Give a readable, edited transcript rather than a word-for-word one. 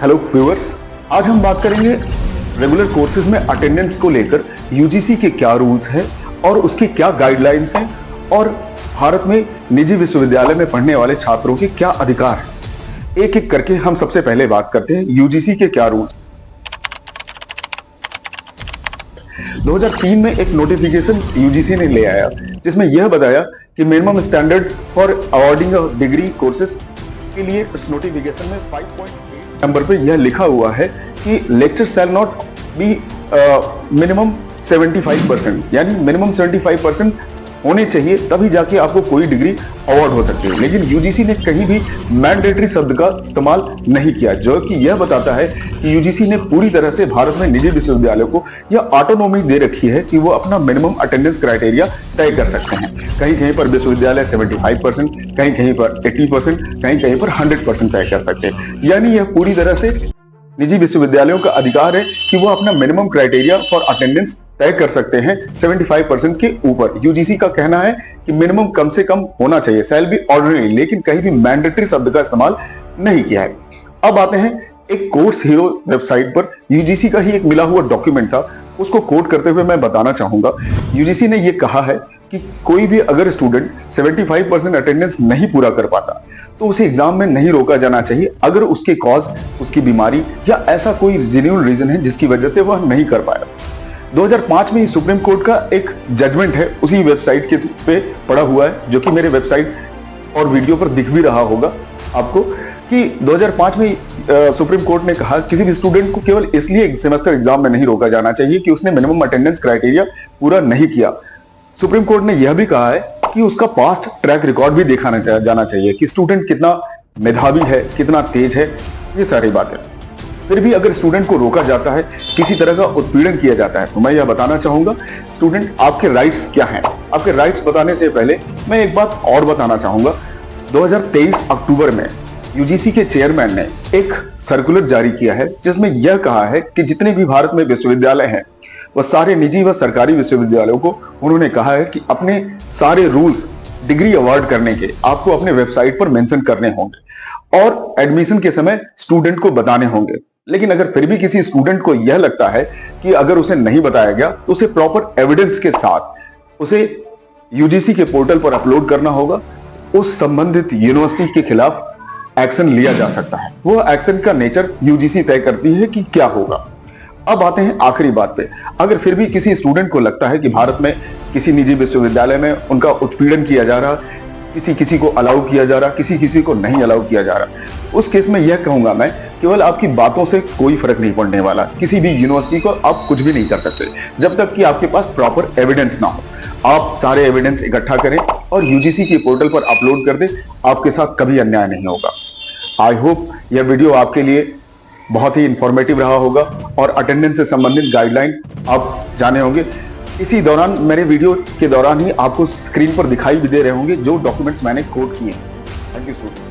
Hello viewers, आज हम बात करेंगे रेगुलर कोर्सेज में अटेंडेंस को लेकर यूजीसी के क्या रूल्स हैं और उसकी क्या गाइडलाइंस हैं और भारत में निजी विश्वविद्यालय में पढ़ने वाले छात्रों के क्या अधिकार हैं। एक एक करके हम सबसे पहले बात करते हैं यूजीसी के क्या रूल्स। 2003 में एक नोटिफिकेशन यूजीसी ने ले आया जिसमें यह बताया कि minimum standard for awarding degree courses के लिए इस नोटिफिकेशन में 5.8 नंबर पे यह लिखा हुआ है कि lecture shall not be minimum 75%, यानी मिनिमम 75% होने चाहिए, तभी जाके आपको कोई डिग्री अवार्ड हो सकती है। लेकिन यूजीसी ने कहीं भी मैंडेटरी शब्द का इस्तेमाल नहीं किया, जो कि यह बताता है कि यूजीसी ने पूरी तरह से भारत में निजी विश्वविद्यालयों को यह ऑटोनॉमी दे रखी है कि वो अपना मिनिमम अटेंडेंस क्राइटेरिया तय कर सकते हैं। कहीं कहीं पर विश्वविद्यालय 75%, कहीं कहीं पर 80%, कहीं कहीं पर 100% तय कर सकते हैं। यानी यह पूरी तरह से निजी विश्वविद्यालयों का अधिकार है कि वो अपना मिनिमम क्राइटेरिया फॉर अटेंडेंस तय कर सकते हैं 75% के ऊपर। यूजीसी का कहना है कि मिनिमम कम से कम होना चाहिए, शैल बी ऑर्डिनरी, लेकिन कहीं भी मैंडेटरी शब्द का इस्तेमाल नहीं किया है। अब आते हैं एक कोर्स हीरो वेबसाइट पर यूजीसी का ही एक मिला हुआ डॉक्यूमेंट था, उसको कोट करते हुए मैं बताना चाहूंगा। यूजीसी ने यह कहा है कि कोई भी अगर स्टूडेंट 75% अटेंडेंस नहीं पूरा कर पाता तो उसे एग्जाम में नहीं रोका जाना चाहिए, अगर उसके कॉज, उसकी बीमारी या ऐसा कोई जेन्युइन रीजन है जिसकी वजह से वह नहीं कर पाया। 2005 में सुप्रीम कोर्ट का एक जजमेंट है, उसी वेबसाइट के पे पड़ा हुआ है, जो कि मेरे वेबसाइट और वीडियो पर दिख भी रहा होगा आपको, कि 2005 में सुप्रीम कोर्ट ने कहा किसी भी स्टूडेंट को केवल इसलिए सेमेस्टर एग्जाम में नहीं रोका जाना चाहिए कि उसने मिनिमम अटेंडेंस क्राइटेरिया पूरा नहीं किया। सुप्रीम कोर्ट ने यह भी कहा है कि उसका पास्ट ट्रैक रिकॉर्ड भी देखा जाना चाहिए कि स्टूडेंट कितना मेधावी है, कितना तेज है, ये सारी बातें। फिर भी अगर स्टूडेंट को रोका जाता है, किसी तरह का उत्पीड़न किया जाता है, तो मैं यह बताना चाहूंगा स्टूडेंट आपके राइट्स क्या हैं। आपके राइट्स बताने से पहले मैं एक बात और बताना चाहूंगा। 2023 अक्टूबर में यूजीसी के चेयरमैन ने एक सर्कुलर जारी किया है जिसमें यह कहा है कि जितने भी भारत में विश्वविद्यालय हैं वह सारे निजी व सरकारी विश्वविद्यालयों को उन्होंने कहा है कि अपने सारे रूल्स डिग्री अवार्ड करने के आपको अपने वेबसाइट पर मेंशन करने होंगे और एडमिशन के समय स्टूडेंट को बताने होंगे। लेकिन अगर फिर भी किसी स्टूडेंट को यह लगता है कि अगर उसे नहीं बताया गया तो उसे प्रॉपर एविडेंस के साथ उसे यूजीसी के पोर्टल पर अपलोड करना होगा। उस संबंधित यूनिवर्सिटी के खिलाफ एक्शन लिया जा सकता है। वो एक्शन का नेचर यूजीसी तय करती है कि क्या होगा। अब आते हैं आखिरी बात पे। अगर फिर भी किसी स्टूडेंट को लगता है कि भारत में किसी निजी विश्वविद्यालय में उनका उत्पीड़न किया जा रहा, किसी किसी को अलाउ किया जा रहा, किसी किसी को नहीं अलाउ किया जा रहा, उस केस में यह कहूंगा मैं, केवल आपकी बातों से कोई फर्क नहीं पड़ने वाला। किसी भी यूनिवर्सिटी को आप कुछ भी नहीं कर सकते जब तक कि आपके पास प्रॉपर एविडेंस ना हो। आप सारे एविडेंस इकट्ठा करें और यूजीसी के पोर्टल पर अपलोड कर दें, आपके साथ कभी अन्याय नहीं होगा। आई होप यह वीडियो आपके लिए बहुत ही इंफॉर्मेटिव रहा होगा और अटेंडेंस से संबंधित गाइडलाइन आप जाने होंगे। इसी दौरान मेरे वीडियो के दौरान ही आपको स्क्रीन पर दिखाई भी दे रहे होंगे जो डॉक्यूमेंट्स मैंने कोट किए हैं। Thank you student.